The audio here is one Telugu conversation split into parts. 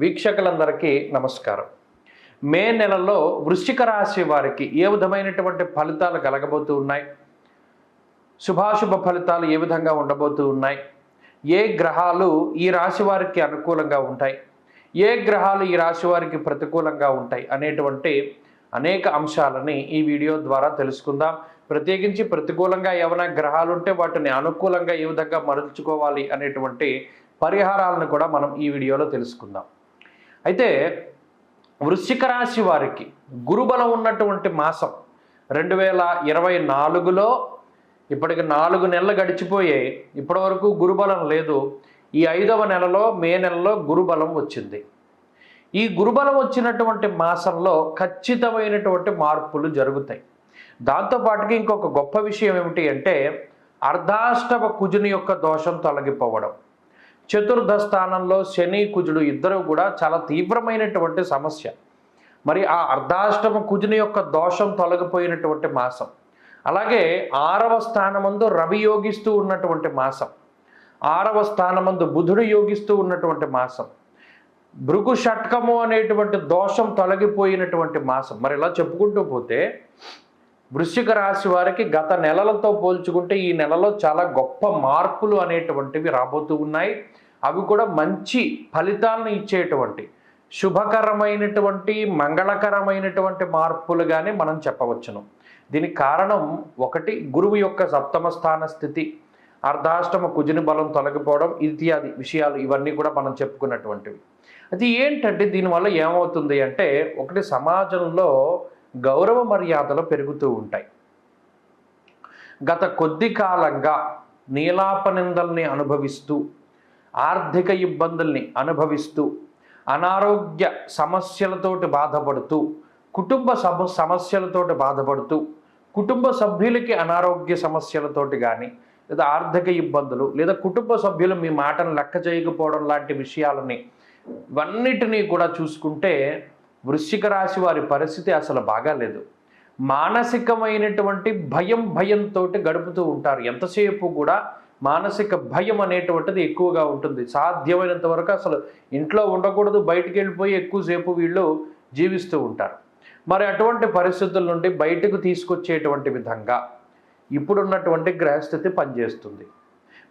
వీక్షకులందరికీ నమస్కారం. మే నెలలో వృశ్చిక రాశి వారికి ఏ విధమైనటువంటి ఫలితాలు కలగబోతూ ఉన్నాయి, శుభాశుభ ఫలితాలు ఏ విధంగా ఉండబోతూ ఉన్నాయి, ఏ గ్రహాలు ఈ రాశి వారికి అనుకూలంగా ఉంటాయి, ఏ గ్రహాలు ఈ రాశి వారికి ప్రతికూలంగా ఉంటాయి అనేటువంటి అనేక అంశాలని ఈ వీడియో ద్వారా తెలుసుకుందాం. ప్రత్యేకించి ప్రతికూలంగా ఏమైనా గ్రహాలు ఉంటే వాటిని అనుకూలంగా ఏ విధంగా మరల్చుకోవాలి అనేటువంటి పరిహారాలను కూడా మనం ఈ వీడియోలో తెలుసుకుందాం. అయితే వృశ్చిక రాశి వారికి గురుబలం ఉన్నటువంటి మాసం 2024లో ఇప్పటికి 4 నెలలు గడిచిపోయాయి. ఇప్పటి వరకు గురుబలం లేదు. ఈ 5వ నెలలో మే నెలలో గురుబలం వచ్చింది. ఈ గురుబలం వచ్చినటువంటి మాసంలో ఖచ్చితమైనటువంటి మార్పులు జరుగుతాయి. దాంతోపాటుగా ఇంకొక గొప్ప విషయం ఏమిటి అంటే అర్ధాష్టమ కుజుని యొక్క దోషం తొలగిపోవడం. చతుర్థ స్థానంలో శని కుజుడు ఇద్దరు కూడా చాలా తీవ్రమైనటువంటి సమస్య. మరి ఆ అర్ధాష్టమ కుజుని యొక్క దోషం తొలగిపోయినటువంటి మాసం, అలాగే 6వ స్థానమందు రవి యోగిస్తూ ఉన్నటువంటి మాసం, 6వ స్థానమందు బుధుడు యోగిస్తూ ఉన్నటువంటి మాసం, భృగు షట్కము అనేటువంటి దోషం తొలగిపోయినటువంటి మాసం. మరి ఇలా చెప్పుకుంటూ పోతే వృశ్చిక రాశి వారికి గత నెలలతో పోల్చుకుంటే ఈ నెలలో చాలా గొప్ప మార్పులు అనేటువంటివి రాబోతూ ఉన్నాయి. అవి కూడా మంచి ఫలితాలను ఇచ్చేటువంటి శుభకరమైనటువంటి మంగళకరమైనటువంటి మార్పులుగానే మనం చెప్పవచ్చును. దీనికి కారణం ఒకటి, గురువు యొక్క 7వ స్థాన స్థితి, అర్ధాష్టమ కుజుని బలం తొలగిపోవడం ఇత్యాది విషయాలు ఇవన్నీ కూడా మనం చెప్పుకున్నటువంటివి. అది ఏంటంటే దీనివల్ల ఏమవుతుంది అంటే ఒకటి, సమాజంలో గౌరవ మర్యాదలు పెరుగుతూ ఉంటాయి. గత కొద్ది కాలంగా నీలాపనిందల్ని అనుభవిస్తూ, ఆర్థిక ఇబ్బందుల్ని అనుభవిస్తూ, అనారోగ్య సమస్యలతోటి బాధపడుతూ, కుటుంబ సమస్యలతోటి బాధపడుతూ, కుటుంబ సభ్యులకి అనారోగ్య సమస్యలతోటి కానీ లేదా ఆర్థిక ఇబ్బందులు లేదా కుటుంబ సభ్యులు మీ మాటను లెక్క చేయకపోవడం లాంటి విషయాలని ఇవన్నిటినీ కూడా చూసుకుంటే వృశ్చిక రాశి వారి పరిస్థితి అసలు బాగాలేదు. మానసికమైనటువంటి భయంతో గడుపుతూ ఉంటారు. ఎంతసేపు కూడా మానసిక భయం అనేటువంటిది ఎక్కువగా ఉంటుంది. సాధ్యమైనంత వరకు అసలు ఇంట్లో ఉండకూడదు, బయటికి వెళ్ళిపోయి ఎక్కువసేపు వీళ్ళు జీవిస్తూ ఉంటారు. మరి అటువంటి పరిస్థితుల నుండి బయటకు తీసుకొచ్చేటువంటి విధంగా ఇప్పుడున్నటువంటి గ్రహస్థితి పనిచేస్తుంది.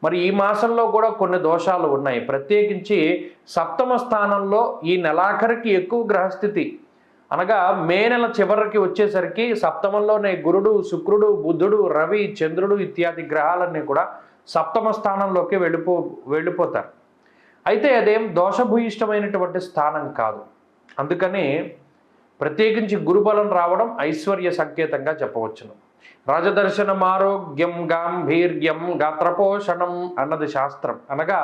మరి ఈ మాసంలో కూడా కొన్ని దోషాలు ఉన్నాయి. ప్రత్యేకించి 7వ స్థానంలో ఈ నెలాఖరికి ఎక్కువ గ్రహస్థితి, అనగా మే నెల చివరికి వచ్చేసరికి 7మంలోనే గురుడు, శుక్రుడు, బుధుడు, రవి, చంద్రుడు ఇత్యాది గ్రహాలన్నీ కూడా 7మ స్థానంలోకి వెళ్ళిపోతారు. అయితే అదేం దోషభూయిష్టమైనటువంటి స్థానం కాదు. అందుకని ప్రత్యేకించి గురుబలం రావడం ఐశ్వర్య సంకేతంగా చెప్పవచ్చును. రాజదర్శనం ఆరోగ్యం గాంభీర్యం గాత్రపోషణం అన్నది శాస్త్రం. అనగా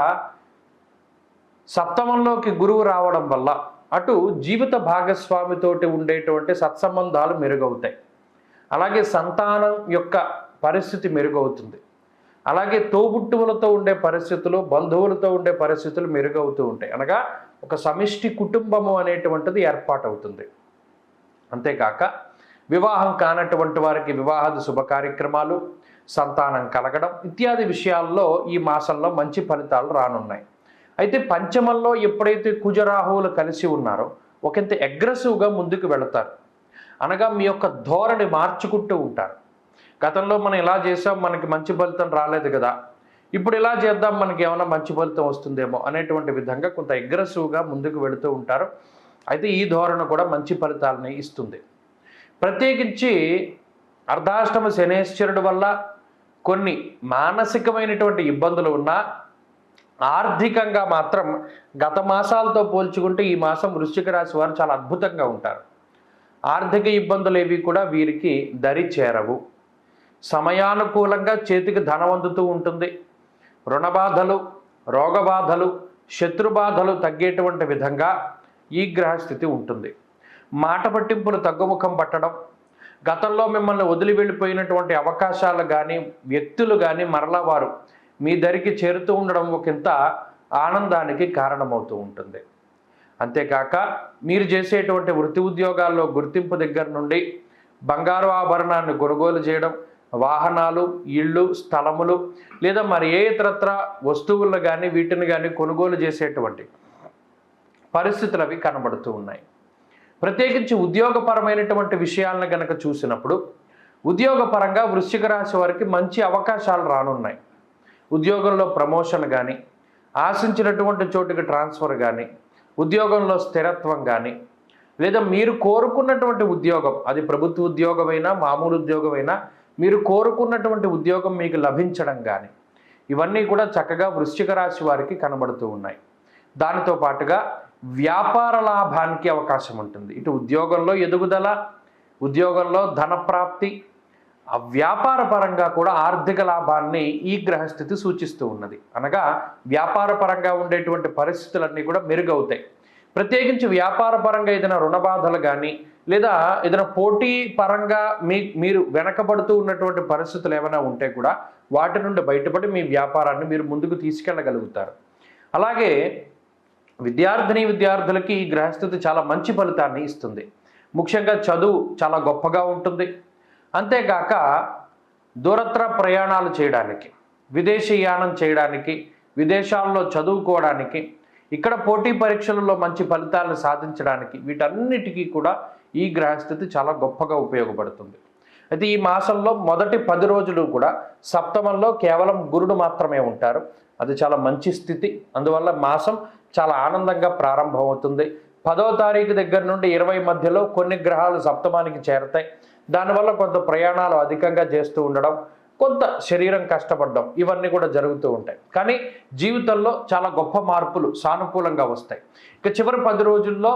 7మంలోకి గురువు రావడం వల్ల అటు జీవిత భాగస్వామితోటి ఉండేటువంటి సత్సంబంధాలు మెరుగవుతాయి, అలాగే సంతానం యొక్క పరిస్థితి మెరుగవుతుంది, అలాగే తోబుట్టువులతో ఉండే పరిస్థితులు, బంధువులతో ఉండే పరిస్థితులు మెరుగవుతూ ఉంటాయి. అనగా ఒక సమిష్టి కుటుంబము అనేటువంటిది ఏర్పాటవుతుంది. అంతేకాక వివాహం కానటువంటి వారికి వివాహాది శుభ కార్యక్రమాలు, సంతానం కలగడం ఇత్యాది విషయాల్లో ఈ మాసంలో మంచి ఫలితాలు రానున్నాయి. అయితే పంచమంలో ఎప్పుడైతే కుజరాహువులు కలిసి ఉన్నారో ఒకంత అగ్రెసివ్గా ముందుకు వెళతారు. అనగా మీ యొక్క ధోరణి మార్చుకుంటూ ఉంటారు. గతంలో మనం ఇలా చేసాం, మనకి మంచి ఫలితం రాలేదు కదా, ఇప్పుడు ఇలా చేద్దాం, మనకి ఏమైనా మంచి ఫలితం వస్తుందేమో అనేటువంటి విధంగా కొంత అగ్రెసివ్గా ముందుకు వెళుతూ ఉంటారు. అయితే ఈ ధోరణి కూడా మంచి ఫలితాలని ఇస్తుంది. ప్రత్యేకించి అర్ధాష్టమ శనేశ్వరుడు వల్ల కొన్ని మానసికమైనటువంటి ఇబ్బందులు ఉన్నా ఆర్థికంగా మాత్రం గత మాసాలతో పోల్చుకుంటే ఈ మాసం వృశ్చిక రాశి వారు చాలా అద్భుతంగా ఉంటారు. ఆర్థిక ఇబ్బందులు ఏవి కూడా వీరికి దరి చేరవు. సమయానుకూలంగా చేతికి ధనం అందుతూ ఉంటుంది. రుణబాధలు, రోగబాధలు, శత్రుబాధలు తగ్గేటువంటి విధంగా ఈ గ్రహస్థితి ఉంటుంది. మాట పట్టింపులు తగ్గుముఖం పట్టడం, గతంలో మిమ్మల్ని వదిలి వెళ్ళిపోయినటువంటి అవకాశాలు కానీ వ్యక్తులు కానీ మరలా వారు మీ దరికి చేరుతూ ఉండడం ఒకంత ఆనందానికి కారణమవుతూ ఉంటుంది. అంతేకాక మీరు చేసేటువంటి వృత్తి ఉద్యోగాల్లో గుర్తింపు దగ్గర నుండి బంగారు ఆభరణాన్ని కొనుగోలు చేయడం, వాహనాలు, ఇళ్ళు, స్థలములు లేదా మరి ఏ ఇతరత్ర వస్తువులను కానీ వీటిని కానీ కొనుగోలు చేసేటువంటి పరిస్థితులు అవి కనబడుతూ ఉన్నాయి. ప్రత్యేకించి ఉద్యోగపరమైనటువంటి విషయాలను కనుక చూసినప్పుడు ఉద్యోగపరంగా వృశ్చిక రాశి వారికి మంచి అవకాశాలు రానున్నాయి. ఉద్యోగంలో ప్రమోషన్ కానీ, ఆశించినటువంటి చోటుకి ట్రాన్స్ఫర్ కానీ, ఉద్యోగంలో స్థిరత్వం కానీ, లేదా మీరు కోరుకున్నటువంటి ఉద్యోగం, అది ప్రభుత్వ ఉద్యోగమైనా మామూలు ఉద్యోగమైనా, మీరు కోరుకున్నటువంటి ఉద్యోగం మీకు లభించడం కానీ, ఇవన్నీ కూడా చక్కగా వృశ్చిక రాశి వారికి కనబడుతూ ఉన్నాయి. దానితో పాటుగా వ్యాపార లాభానికి అవకాశం ఉంటుంది. ఇటు ఉద్యోగంలో ఎదుగుదల, ఉద్యోగంలో ధనప్రాప్తి, ఆ వ్యాపార పరంగా కూడా ఆర్థిక లాభాన్ని ఈ గ్రహస్థితి సూచిస్తూ ఉన్నది. అనగా వ్యాపార పరంగా ఉండేటువంటి పరిస్థితులన్నీ కూడా మెరుగవుతాయి. ప్రత్యేకించి వ్యాపార పరంగా ఏదైనా రుణబాధలు కానీ, లేదా ఏదైనా పోటీ పరంగా మీరు వెనకబడుతూ ఉన్నటువంటి పరిస్థితులు ఏమైనా ఉంటే కూడా వాటి నుండి బయటపడి మీ వ్యాపారాన్ని మీరు ముందుకు తీసుకెళ్ళగలుగుతారు. అలాగే విద్యార్థులకి ఈ గ్రహస్థితి చాలా మంచి ఫలితాన్ని ఇస్తుంది. ముఖ్యంగా చదువు చాలా గొప్పగా ఉంటుంది. అంతేగాక దూరత్ర ప్రయాణాలు చేయడానికి, విదేశీయానం చేయడానికి, విదేశాల్లో చదువుకోవడానికి, ఇక్కడ పోటీ పరీక్షలలో మంచి ఫలితాలను సాధించడానికి, వీటన్నిటికీ కూడా ఈ గ్రహస్థితి చాలా గొప్పగా ఉపయోగపడుతుంది. అయితే ఈ మాసంలో మొదటి 10 రోజులు కూడా సప్తమంలో కేవలం గురుడు మాత్రమే ఉంటారు. అది చాలా మంచి స్థితి. అందువల్ల మాసం చాలా ఆనందంగా ప్రారంభమవుతుంది. 10వ తారీఖు దగ్గర నుండి 20 మధ్యలో కొన్ని గ్రహాలు సప్తమానికి చేరతాయి. దానివల్ల కొంత ప్రయాణాలు అధికంగా చేస్తూ ఉండడం, కొంత శరీరం కష్టపడడం, ఇవన్నీ కూడా జరుగుతూ ఉంటాయి. కానీ జీవితంలో చాలా గొప్ప మార్పులు సానుకూలంగా వస్తాయి. ఇక చివరి 10 రోజుల్లో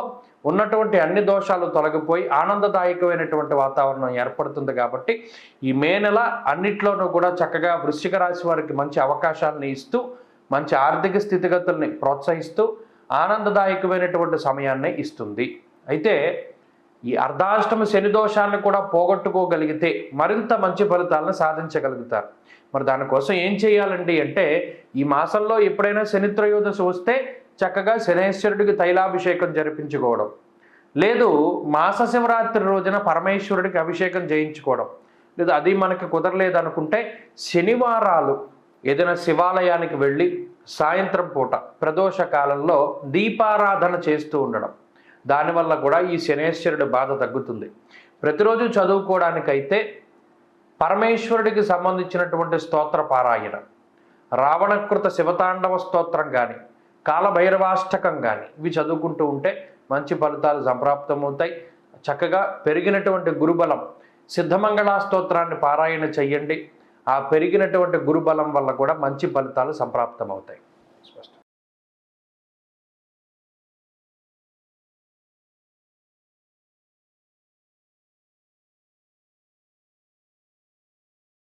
ఉన్నటువంటి అన్ని దోషాలు తొలగిపోయి ఆనందదాయకమైనటువంటి వాతావరణం ఏర్పడుతుంది. కాబట్టి ఈ మే నెల అన్నిట్లోనూ కూడా చక్కగా వృశ్చిక రాశి వారికి మంచి అవకాశాలను ఇస్తూ, మంచి ఆర్థిక స్థితిగతుల్ని ప్రోత్సహిస్తూ ఆనందదాయకమైనటువంటి సమయాన్ని ఇస్తుంది. అయితే ఈ అర్ధాష్టమ శని దోషాన్ని కూడా పోగొట్టుకోగలిగితే మరింత మంచి ఫలితాలను సాధించగలుగుతారు. మరి దానికోసం ఏం చేయాలండి అంటే, ఈ మాసంలో ఎప్పుడైనా శని త్రయోదశి వస్తే చక్కగా శనేశ్వరుడికి తైలాభిషేకం జరిపించుకోవడం, లేదు మాస శివరాత్రి రోజున పరమేశ్వరుడికి అభిషేకం చేయించుకోవడం, లేదా అది మనకి కుదరలేదు అనుకుంటే శనివారాలు ఏదైనా శివాలయానికి వెళ్ళి సాయంత్రం పూట ప్రదోష కాలంలో దీపారాధన చేస్తూ ఉండడం, దానివల్ల కూడా ఈ శనేశ్వరుడి బాధ తగ్గుతుంది. ప్రతిరోజు చదువుకోవడానికైతే పరమేశ్వరుడికి సంబంధించినటువంటి స్తోత్ర పారాయణ, రావణకృత శివతాండవ స్తోత్రం కానీ, కాలభైరవాష్టకం కానీ ఇవి చదువుకుంటూ ఉంటే మంచి ఫలితాలు సంప్రాప్తమవుతాయి. చక్కగా పెరిగినటువంటి గురుబలం, సిద్ధమంగళా స్తోత్రాన్ని పారాయణ చెయ్యండి. ఆ పెరిగినటువంటి గురుబలం వల్ల కూడా మంచి ఫలితాలు సంప్రాప్తమవుతాయి. స్పష్టం.